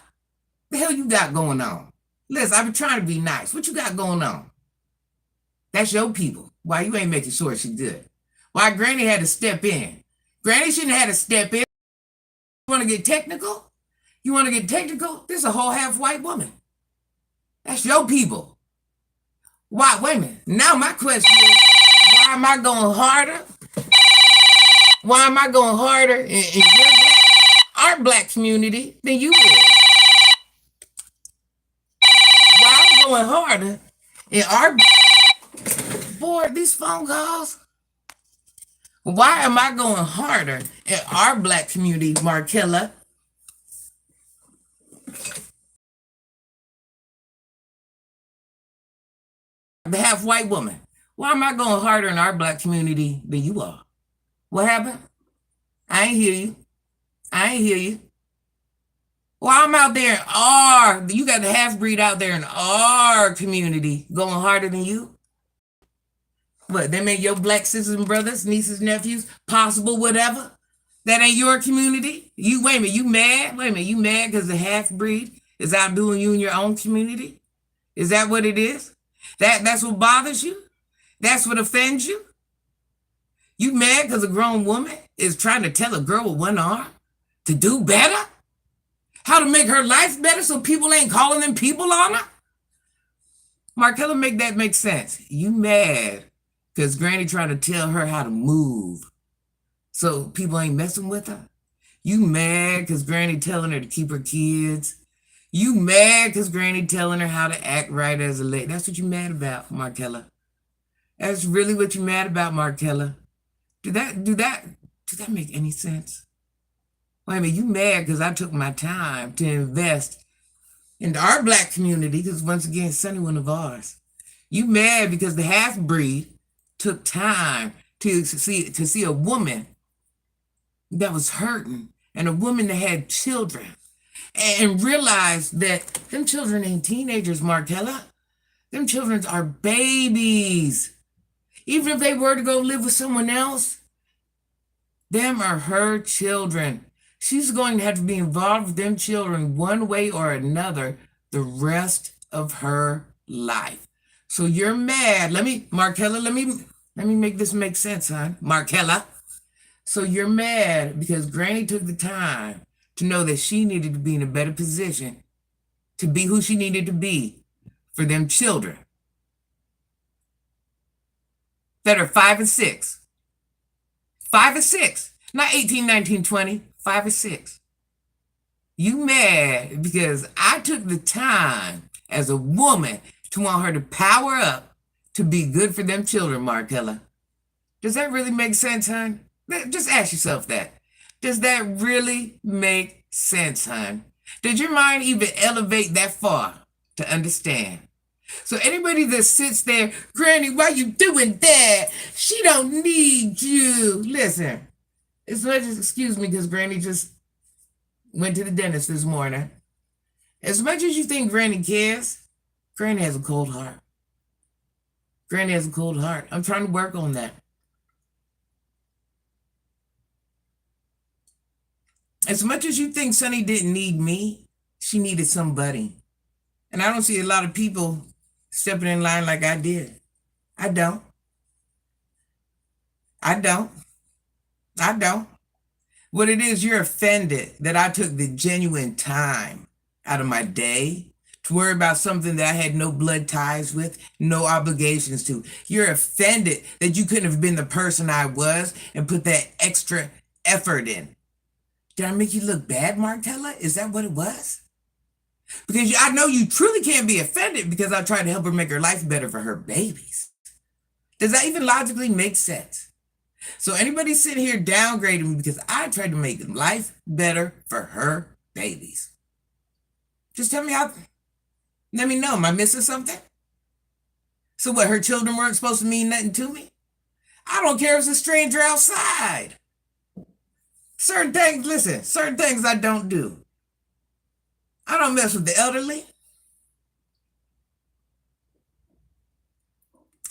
The hell you got going on? Listen, I've been trying to be nice. What you got going on? That's your people. Why you ain't making sure she good? Why Granny had to step in? Granny shouldn't have had to step in. You want to get technical? You want to get technical? This is a whole half white woman. That's your people. Why? Wait a minute. Now my question is, why am I going harder? Why am I going harder in our black community than you is? Why am I going harder in our board these phone calls? Why am I going harder in our black community, Markella? The half white woman. Why am I going harder in our black community than you are? What happened? I ain't hear you. I ain't hear you. Well, I'm out there in you got the half breed out there in our community going harder than you. What, they make your black sisters and brothers, nieces, nephews, possible, whatever? That ain't your community? You, wait a minute, you mad? Wait a minute, you mad because the half breed is outdoing you in your own community? Is that what it is? That's what bothers you? That's what offends you? You mad because a grown woman is trying to tell a girl with one arm to do better? How to make her life better so people ain't calling them people on her? Markella, make that make sense. You mad because Granny trying to tell her how to move so people ain't messing with her? You mad because Granny telling her to keep her kids? You mad because Granny telling her how to act right as a lady? That's what you mad about, Markella. That's really what you mad about, Markella. Do that make any sense? Wait a minute, you mad because I took my time to invest in our black community, because once again, Sunnyi one of ours. You mad because the half-breed took time to see a woman that was hurting and a woman that had children and realized that them children ain't teenagers, Markella. Them children are babies. Even if they were to go live with someone else, them are her children. She's going to have to be involved with them children one way or another the rest of her life. So you're mad. Markella, let me make this make sense, hon. Markella. So you're mad because Granny took the time to know that she needed to be in a better position to be who she needed to be for them children that are 5 and 6. 5 and 6. Not 18, 19, 20. 5 or 6. You mad because I took the time as a woman to want her to power up to be good for them children, Markella. Does that really make sense, hon? Just ask yourself that. Does that really make sense, hon? Did your mind even elevate that far to understand? So anybody that sits there, Granny, why you doing that? She don't need you. Listen. As much as, excuse me, because Granny just went to the dentist this morning. As much as you think Granny cares, Granny has a cold heart. Granny has a cold heart. I'm trying to work on that. As much as you think Sunnyi didn't need me, she needed somebody. And I don't see a lot of people stepping in line like I did. I don't. What it is, you're offended that I took the genuine time out of my day to worry about something that I had no blood ties with, no obligations to. You're offended that you couldn't have been the person I was and put that extra effort in. Did I make you look bad, Markella? Is that what it was? Because I know you truly can't be offended because I tried to help her make her life better for her babies. Does that even logically make sense? So anybody sitting here downgrading me because I tried to make life better for her babies. Just tell me how. Let me know. Am I missing something? So what, her children weren't supposed to mean nothing to me? I don't care if it's a stranger outside. Certain things, listen, certain things I don't do. I don't mess with the elderly.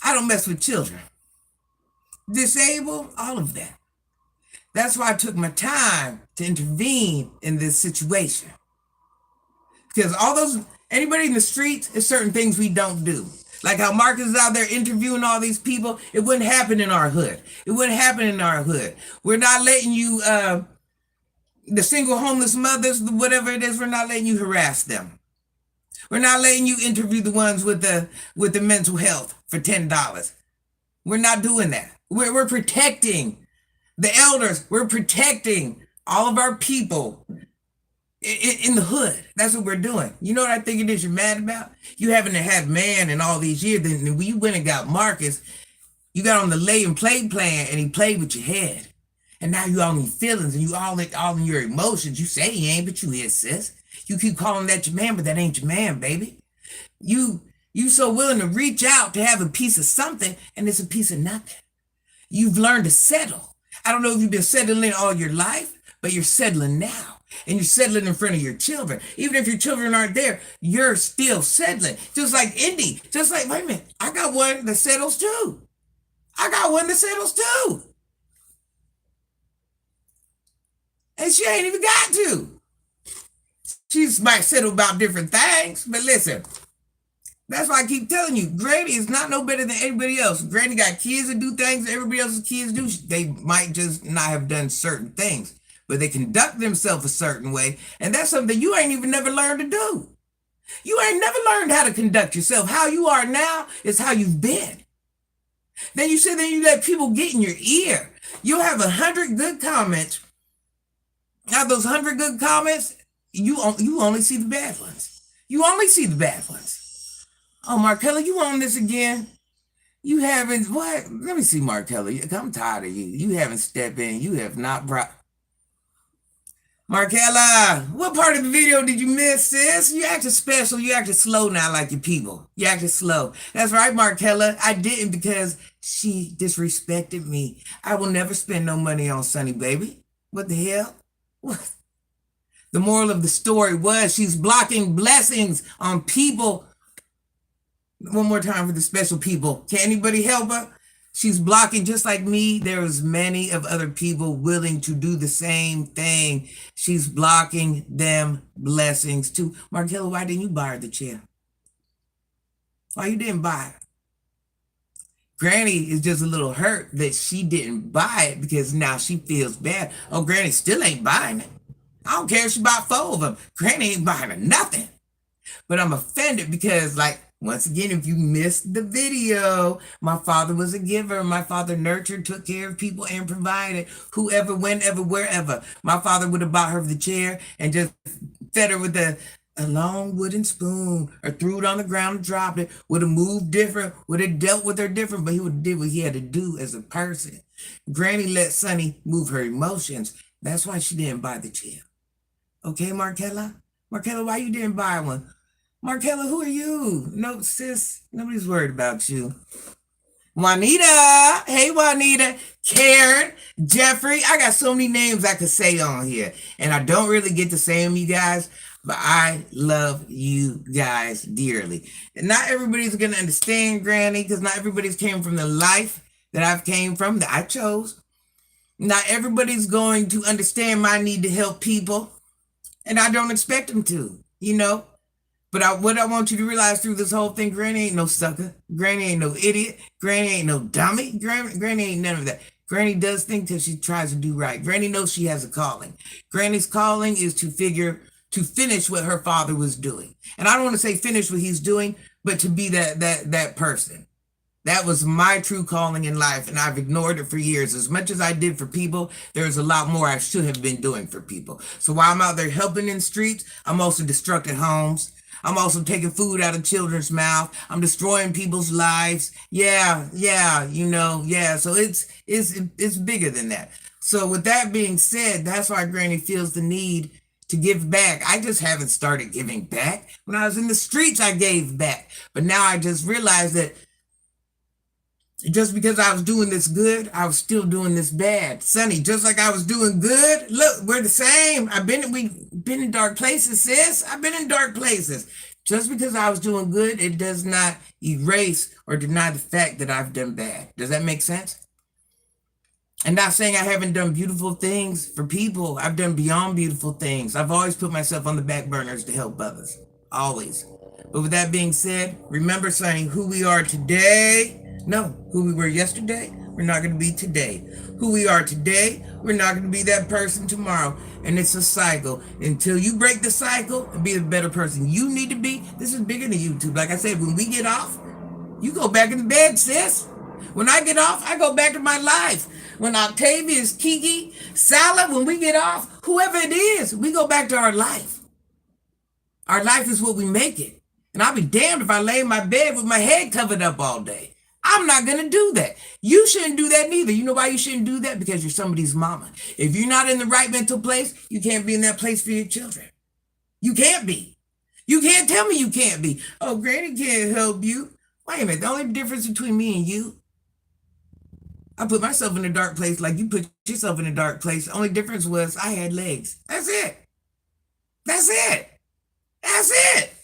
I don't mess with children. Disabled, all of that. That's why I took my time to intervene in this situation. Because anybody in the streets, there's certain things we don't do. Like how Marcus is out there interviewing all these people. It wouldn't happen in our hood. It wouldn't happen in our hood. We're not letting you, the single homeless mothers, whatever it is, we're not letting you harass them. We're not letting you interview the ones with the mental health for $10. We're not doing that. We're protecting the elders. We're protecting all of our people in the hood. That's what we're doing. You know what I think it is you're mad about? You haven't had man in all these years. Then when you went and got Marcus, you got on the lay and play plan and he played with your head. And now you all in feelings and you all in your emotions. You say he ain't, but you is, sis. You keep calling that your man, but that ain't your man, baby. You so willing to reach out to have a piece of something, and it's a piece of nothing. You've learned to settle. I don't know if you've been settling all your life, but you're settling now. And you're settling in front of your children. Even if your children aren't there, you're still settling. Just like Indy. Just like, wait a minute, I got one that settles too. I got one that settles too. And she ain't even got to. She might settle about different things, but listen, that's why I keep telling you, Granny is not no better than anybody else. Granny got kids that do things that everybody else's kids do. They might just not have done certain things, but they conduct themselves a certain way, and that's something you ain't even never learned to do. You ain't never learned how to conduct yourself. How you are now is how you've been. Then you sit there and you let people get in your ear. You'll have 100 good comments. Out of those 100 good comments, you only see the bad ones. You only see the bad ones. Oh, Markella, you on this again? You haven't, what? Let me see, Markella. I'm tired of you. You haven't stepped in. You have not brought. Markella, what part of the video did you miss, sis? You acted special. You acted slow now like your people. You acted slow. That's right, Markella. I didn't because she disrespected me. I will never spend no money on Sunnyi, baby. What the hell? What? The moral of the story was she's blocking blessings on people. One more time for the special people. Can anybody help her? She's blocking, just like me. There's many of other people willing to do the same thing. She's blocking them blessings too. Markella, why didn't you buy her the chair? Why you didn't buy it? Granny is just a little hurt that she didn't buy it because now she feels bad. Oh, Granny still ain't buying it. I don't care if she bought 4 of them. Granny ain't buying her nothing. But I'm offended because, like, once again, if you missed the video, my father was a giver. My father nurtured, took care of people, and provided. Whoever, whenever, wherever. My father would have bought her the chair and just fed her with a long wooden spoon or threw it on the ground and dropped it. Would have moved different, would have dealt with her different, but he would have did what he had to do as a person. Granny let Sunnyi move her emotions. That's why she didn't buy the chair. Okay, Markella? Markella, why you didn't buy one? Markella, who are you? No, sis, nobody's worried about you. Juanita, hey Juanita, Karen, Jeffrey, I got so many names I could say on here, and I don't really get to say them, you guys, but I love you guys dearly. And not everybody's gonna understand Granny, because not everybody's came from the life that I've came from, that I chose. Not everybody's going to understand my need to help people, and I don't expect them to, you know. But what I want you to realize through this whole thing, Granny ain't no sucker. Granny ain't no idiot. Granny ain't no dummy. Granny ain't none of that. Granny does things till she tries to do right. Granny knows she has a calling. Granny's calling is to finish what her father was doing. And I don't want to say finish what he's doing, but to be that person. That was my true calling in life, and I've ignored it for years. As much as I did for people, there's a lot more I should have been doing for people. So while I'm out there helping in the streets, I'm also destructing homes. I'm also taking food out of children's mouth. I'm destroying people's lives. Yeah. So it's bigger than that. So with that being said, that's why Granny feels the need to give back. I just haven't started giving back. When I was in the streets, I gave back. But now I just realized that just because I was doing this good, I was still doing this bad. Sunnyi, just like I was doing good, look, we're the same. We've been in dark places, sis. I've been in dark places. Just because I was doing good, it does not erase or deny the fact that I've done bad. Does that make sense? And not saying I haven't done beautiful things for people. I've done beyond beautiful things. I've always put myself on the back burners to help others. Always. But with that being said, remember, Sunnyi, who we are today. No, who we were yesterday, we're not going to be today. Who we are today, we're not going to be that person tomorrow. And it's a cycle. Until you break the cycle and be the better person you need to be, this is bigger than YouTube. Like I said, when we get off, you go back in the bed, sis. When I get off, I go back to my life. When Octavius, Kiki, Salah, when we get off, whoever it is, we go back to our life. Our life is what we make it. And I'll be damned if I lay in my bed with my head covered up all day. I'm not going to do that. You shouldn't do that neither. You know why you shouldn't do that? Because you're somebody's mama. If you're not in the right mental place, you can't be in that place for your children. You can't be. You can't tell me you can't be. Oh, Granny can't help you. Wait a minute. The only difference between me and you, I put myself in a dark place like you put yourself in a dark place. The only difference was I had legs. That's it. That's it. That's it.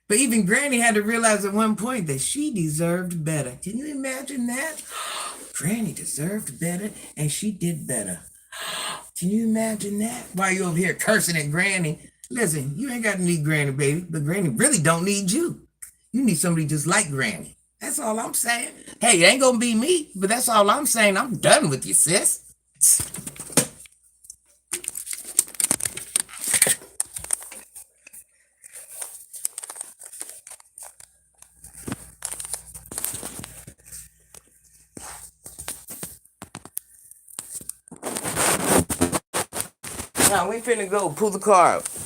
But even Granny had to realize at one point that she deserved better. Can you imagine that? Granny deserved better and she did better. Can you imagine that? Why you over here cursing at Granny? Listen, you ain't got to need Granny, baby. But Granny really don't need you. You need somebody just like Granny. That's all I'm saying. Hey, it ain't gonna be me, but that's all I'm saying. I'm done with you, sis. Now we finna go pull the car up.